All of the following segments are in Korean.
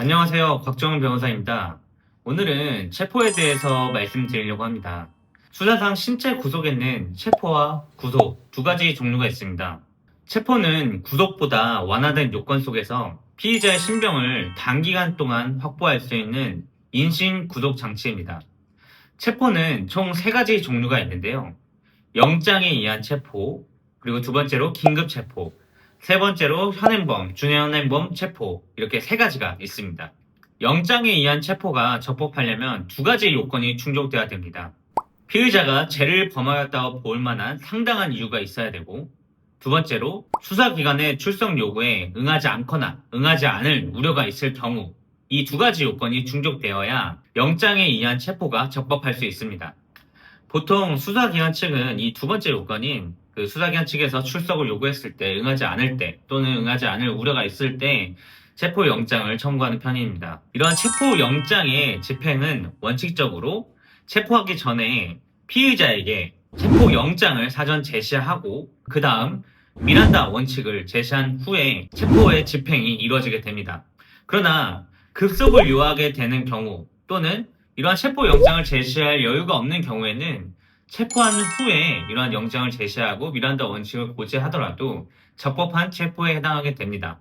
안녕하세요. 곽정은 변호사입니다. 오늘은 체포에 대해서 말씀드리려고 합니다. 수사상 신체 구속에는 체포와 구속 두 가지 종류가 있습니다. 체포는 구속보다 완화된 요건 속에서 피의자의 신병을 단기간 동안 확보할 수 있는 인신 구속 장치입니다. 체포는 총 세 가지 종류가 있는데요. 영장에 의한 체포, 그리고 두 번째로 긴급 체포, 세 번째로 현행범, 준현행범 체포, 이렇게 세 가지가 있습니다. 영장에 의한 체포가 적법하려면 두 가지 요건이 충족돼야 됩니다. 피의자가 죄를 범하였다고 볼 만한 상당한 이유가 있어야 되고, 두 번째로 수사기관의 출석 요구에 응하지 않거나 응하지 않을 우려가 있을 경우, 이 두 가지 요건이 충족되어야 영장에 의한 체포가 적법할 수 있습니다. 보통 수사기관 측은 이 두 번째 요건인 수사기관 측에서 출석을 요구했을 때, 응하지 않을 때, 또는 응하지 않을 우려가 있을 때 체포영장을 청구하는 편입니다. 이러한 체포영장의 집행은 원칙적으로 체포하기 전에 피의자에게 체포영장을 사전 제시하고 그 다음 미란다 원칙을 제시한 후에 체포의 집행이 이루어지게 됩니다. 그러나 급속을 요하게 되는 경우 또는 이러한 체포영장을 제시할 여유가 없는 경우에는 체포한 후에 이러한 영장을 제시하고 미란다 원칙을 고지하더라도 적법한 체포에 해당하게 됩니다.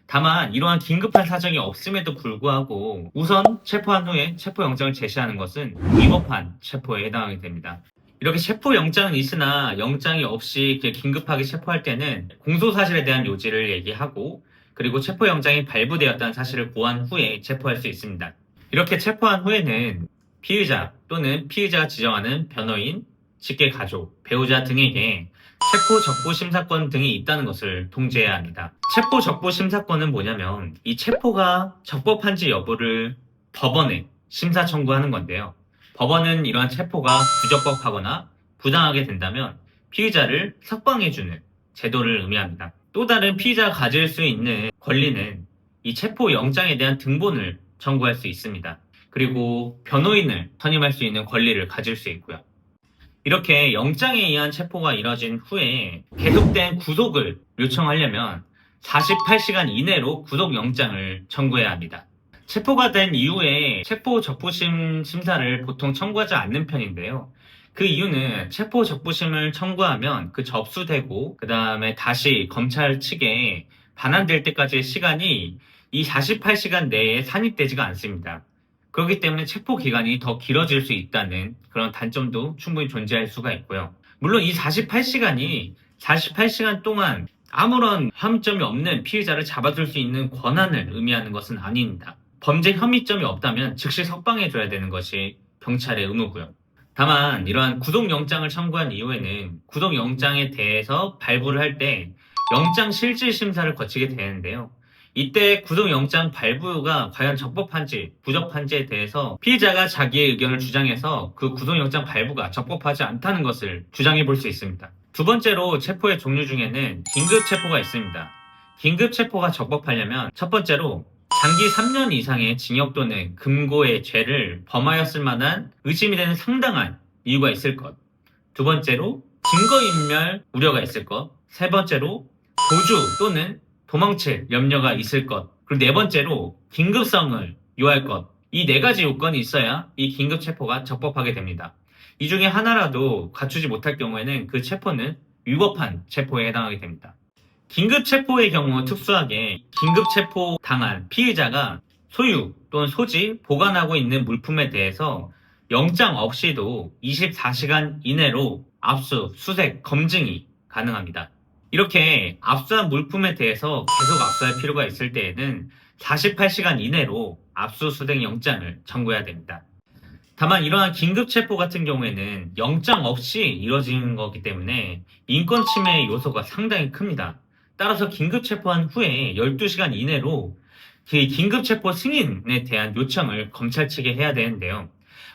다만 이러한 긴급한 사정이 없음에도 불구하고 우선 체포한 후에 체포영장을 제시하는 것은 위법한 체포에 해당하게 됩니다. 이렇게 체포영장은 있으나 영장이 없이 긴급하게 체포할 때는 공소사실에 대한 요지를 얘기하고 그리고 체포영장이 발부되었다는 사실을 고한 후에 체포할 수 있습니다. 이렇게 체포한 후에는 피의자 또는 피의자가 지정하는 변호인, 직계가족, 배우자 등에게 체포적부심사권 등이 있다는 것을 통지해야 합니다. 체포적부심사권은 뭐냐면 이 체포가 적법한지 여부를 법원에 심사 청구하는 건데요. 법원은 이러한 체포가 부적법하거나 부당하게 된다면 피의자를 석방해주는 제도를 의미합니다. 또 다른 피의자가 가질 수 있는 권리는 이 체포영장에 대한 등본을 청구할 수 있습니다. 그리고 변호인을 선임할 수 있는 권리를 가질 수 있고요. 이렇게 영장에 의한 체포가 이뤄진 후에 계속된 구속을 요청하려면 48시간 이내로 구속영장을 청구해야 합니다. 체포가 된 이후에 체포적부심 심사를 보통 청구하지 않는 편인데요. 그 이유는 체포적부심을 청구하면 접수되고 그 다음에 다시 검찰 측에 반환될 때까지의 시간이 이 48시간 내에 산입되지가 않습니다. 그렇기 때문에 체포 기간이 더 길어질 수 있다는 그런 단점도 충분히 존재할 수가 있고요. 물론 이 48시간이 48시간 동안 아무런 혐의점이 없는 피의자를 잡아줄 수 있는 권한을 의미하는 것은 아닙니다. 범죄 혐의점이 없다면 즉시 석방해줘야 되는 것이 경찰의 의무고요. 다만 이러한 구속영장을 청구한 이후에는 구속영장에 대해서 발부를 할 때 영장실질심사를 거치게 되는데요. 이때 구속영장 발부가 과연 적법한지 부적합한지에 대해서 피의자가 자기의 의견을 주장해서 그 구속영장 발부가 적법하지 않다는 것을 주장해 볼 수 있습니다. 두 번째로 체포의 종류 중에는 긴급체포가 있습니다. 긴급체포가 적법하려면 첫 번째로 장기 3년 이상의 징역 또는 금고의 죄를 범하였을 만한 의심이 되는 상당한 이유가 있을 것. 두 번째로 증거인멸 우려가 있을 것. 세 번째로 도주 또는 도망칠 염려가 있을 것. 그리고 네 번째로 긴급성을 요할 것. 이 네 가지 요건이 있어야 이 긴급체포가 적법하게 됩니다. 이 중에 하나라도 갖추지 못할 경우에는 그 체포는 위법한 체포에 해당하게 됩니다. 긴급체포의 경우 특수하게 긴급체포 당한 피의자가 소유 또는 소지, 보관하고 있는 물품에 대해서 영장 없이도 24시간 이내로 압수, 수색, 검증이 가능합니다. 이렇게 압수한 물품에 대해서 계속 압수할 필요가 있을 때에는 48시간 이내로 압수수색 영장을 청구해야 됩니다. 다만 이러한 긴급체포 같은 경우에는 영장 없이 이루어지는 거기 때문에 인권침해 요소가 상당히 큽니다. 따라서 긴급체포한 후에 12시간 이내로 그 긴급체포 승인에 대한 요청을 검찰 측에 해야 되는데요.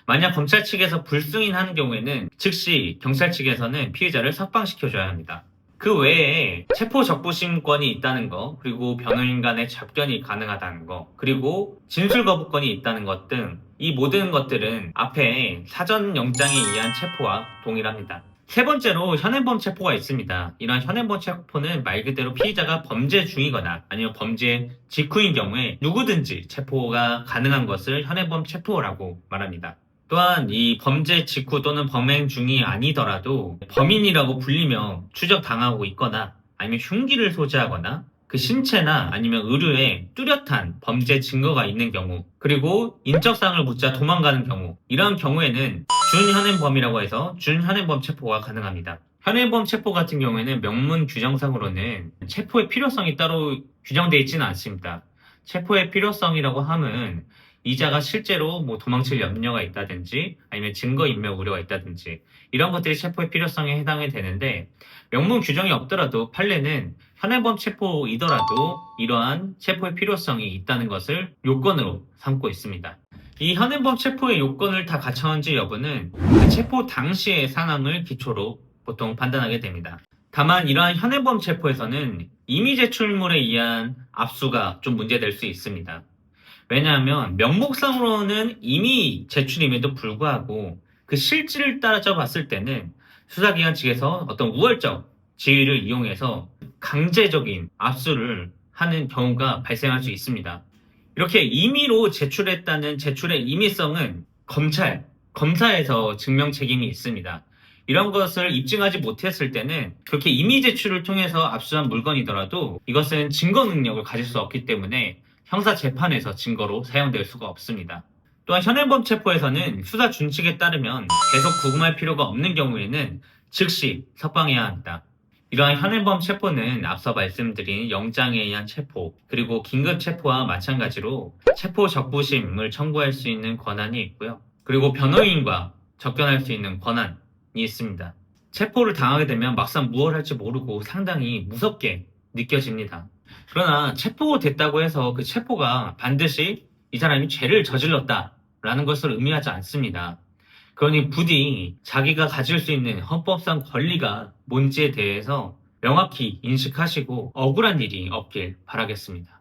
만약 검찰 측에서 불승인하는 경우에는 즉시 경찰 측에서는 피의자를 석방시켜줘야 합니다. 그 외에 체포적부심권이 있다는 거, 그리고 변호인 간의 접견이 가능하다는 거, 그리고 진술거부권이 있다는 것 등 이 모든 것들은 앞에 사전 영장에 의한 체포와 동일합니다. 세 번째로 현행범 체포가 있습니다. 이러한 현행범 체포는 말 그대로 피의자가 범죄 중이거나 아니면 범죄 직후인 경우에 누구든지 체포가 가능한 것을 현행범 체포라고 말합니다. 또한 이 범죄 직후 또는 범행 중이 아니더라도 범인이라고 불리며 추적당하고 있거나 아니면 흉기를 소지하거나 그 신체나 아니면 의료에 뚜렷한 범죄 증거가 있는 경우, 그리고 인적사항을 묻자 도망가는 경우, 이러한 경우에는 준현행범이라고 해서 준현행범 체포가 가능합니다. 현행범 체포 같은 경우에는 명문 규정상으로는 체포의 필요성이 따로 규정되어 있지는 않습니다. 체포의 필요성이라고 함은 이자가 실제로 도망칠 염려가 있다든지 아니면 증거인멸 우려가 있다든지 이런 것들이 체포의 필요성에 해당이 되는데, 명문 규정이 없더라도 판례는 현행범 체포이더라도 이러한 체포의 필요성이 있다는 것을 요건으로 삼고 있습니다. 이 현행범 체포의 요건을 다 갖췄는지 여부는 그 체포 당시의 상황을 기초로 보통 판단하게 됩니다. 다만 이러한 현행범 체포에서는 임의 제출물에 의한 압수가 좀 문제될 수 있습니다. 왜냐하면 명목상으로는 이미 제출임에도 불구하고 그 실질을 따져봤을 때는 수사기관 측에서 어떤 우월적 지위를 이용해서 강제적인 압수를 하는 경우가 발생할 수 있습니다. 이렇게 임의로 제출했다는 제출의 임의성은 검사에서 증명 책임이 있습니다. 이런 것을 입증하지 못했을 때는 그렇게 임의 제출을 통해서 압수한 물건이더라도 이것은 증거 능력을 가질 수 없기 때문에 형사재판에서 증거로 사용될 수가 없습니다. 또한 현행범 체포에서는 수사 준칙에 따르면 계속 구금할 필요가 없는 경우에는 즉시 석방해야 합니다. 이러한 현행범 체포는 앞서 말씀드린 영장에 의한 체포, 그리고 긴급 체포와 마찬가지로 체포 적부심을 청구할 수 있는 권한이 있고요. 그리고 변호인과 접견할 수 있는 권한이 있습니다. 체포를 당하게 되면 막상 무엇을 할지 모르고 상당히 무섭게 느껴집니다. 그러나 체포됐다고 해서 그 체포가 반드시 이 사람이 죄를 저질렀다라는 것을 의미하지 않습니다. 그러니 부디 자기가 가질 수 있는 헌법상 권리가 뭔지에 대해서 명확히 인식하시고 억울한 일이 없길 바라겠습니다.